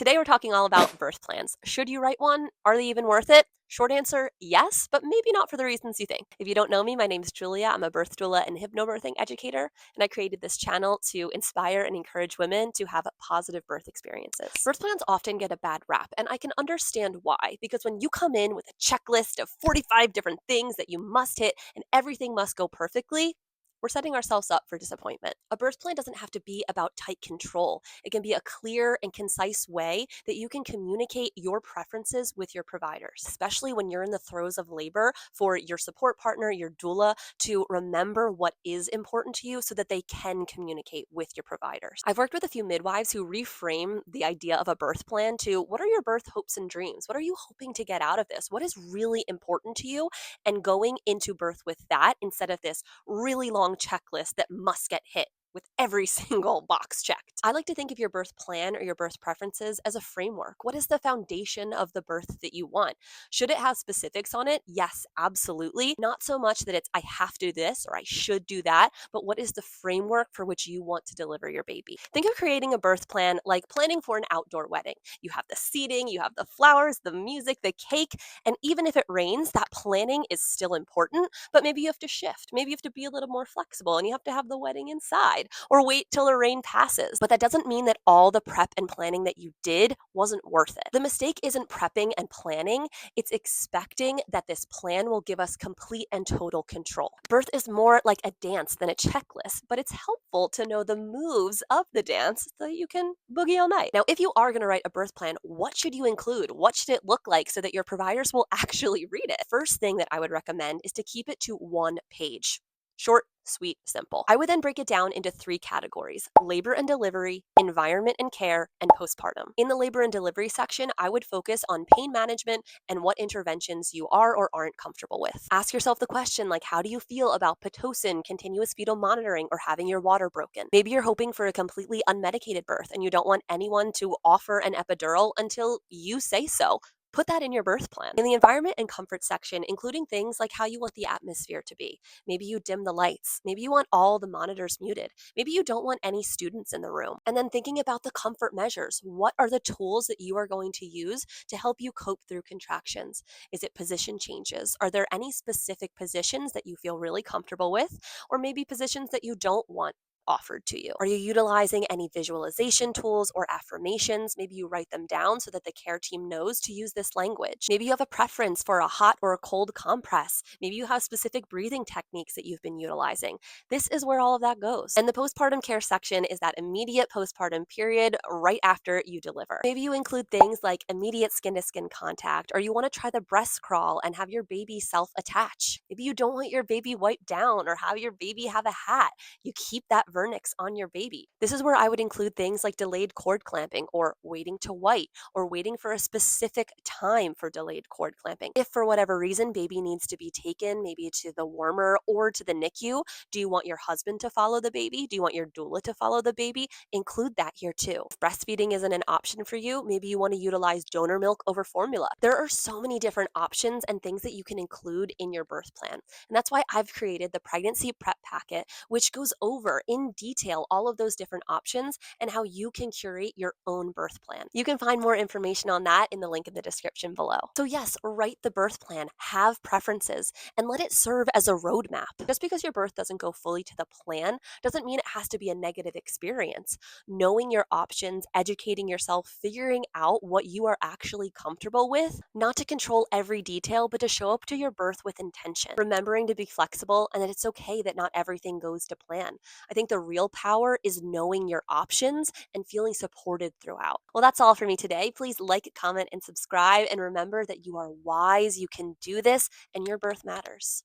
Today we're talking all about birth plans. Should you write one? Are they even worth it? Short answer, yes, but maybe not for the reasons you think. If you don't know me, my name is Julia. I'm a birth doula and hypnobirthing educator, and I created this channel to inspire and encourage women to have positive birth experiences. Birth plans often get a bad rap, and I can understand why, because when you come in with a checklist of 45 different things that you must hit and everything must go perfectly, we're setting ourselves up for disappointment. A birth plan doesn't have to be about tight control. It can be a clear and concise way that you can communicate your preferences with your providers, especially when you're in the throes of labor, for your support partner, your doula, to remember what is important to you so that they can communicate with your providers. I've worked with a few midwives who reframe the idea of a birth plan to, what are your birth hopes and dreams? What are you hoping to get out of this? What is really important to you? And going into birth with that instead of this really long checklist that must get hit with every single box checked. I like to think of your birth plan or your birth preferences as a framework. What is the foundation of the birth that you want? Should it have specifics on it? Yes, absolutely. Not so much that it's I have to do this or I should do that, but what is the framework for which you want to deliver your baby? Think of creating a birth plan like planning for an outdoor wedding. You have the seating, you have the flowers, the music, the cake, and even if it rains, that planning is still important, but maybe you have to shift. Maybe you have to be a little more flexible and you have to have the wedding inside or wait till the rain passes. But that doesn't mean that all the prep and planning that you did wasn't worth it. The mistake isn't prepping and planning, it's expecting that this plan will give us complete and total control. Birth is more like a dance than a checklist, but it's helpful to know the moves of the dance so that you can boogie all night. Now, if you are going to write a birth plan, what should you include? What should it look like so that your providers will actually read it? First thing that I would recommend is to keep it to one page. Short, sweet, simple. I would then break it down into 3 categories: labor and delivery, environment and care, and postpartum. In the labor and delivery section, I would focus on pain management and what interventions you are or aren't comfortable with. Ask yourself the question like, how do you feel about Pitocin, continuous fetal monitoring, or having your water broken? Maybe you're hoping for a completely unmedicated birth and you don't want anyone to offer an epidural until you say so. Put that in your birth plan. In the environment and comfort section, including things like how you want the atmosphere to be. Maybe you dim the lights. Maybe you want all the monitors muted. Maybe you don't want any students in the room. And then thinking about the comfort measures. What are the tools that you are going to use to help you cope through contractions? Is it position changes? Are there any specific positions that you feel really comfortable with? Or maybe positions that you don't want offered to you? Are you utilizing any visualization tools or affirmations? Maybe you write them down so that the care team knows to use this language. Maybe you have a preference for a hot or a cold compress. Maybe you have specific breathing techniques that you've been utilizing. This is where all of that goes. And the postpartum care section is that immediate postpartum period right after you deliver. Maybe you include things like immediate skin to skin contact, or you want to try the breast crawl and have your baby self-attach. Maybe you don't want your baby wiped down or have your baby have a hat. You keep that vernix on your baby. This is where I would include things like delayed cord clamping or waiting to white or waiting for a specific time for delayed cord clamping. If for whatever reason baby needs to be taken maybe to the warmer or to the NICU, do you want your husband to follow the baby? Do you want your doula to follow the baby? Include that here too. If breastfeeding isn't an option for you, maybe you want to utilize donor milk over formula. There are so many different options and things that you can include in your birth plan. And that's why I've created the pregnancy prep packet, which goes over in detail all of those different options and how you can curate your own birth plan. You can find more information on that in the link in the description below. So yes, write the birth plan, have preferences, and let it serve as a roadmap. Just because your birth doesn't go fully to the plan doesn't mean it has to be a negative experience. Knowing your options, educating yourself, figuring out what you are actually comfortable with, not to control every detail, but to show up to your birth with intention. Remembering to be flexible and that it's okay that not everything goes to plan. I think the real power is knowing your options and feeling supported throughout. Well, that's all for me today. Please like, comment, and subscribe. And remember that you are wise, you can do this, and your birth matters.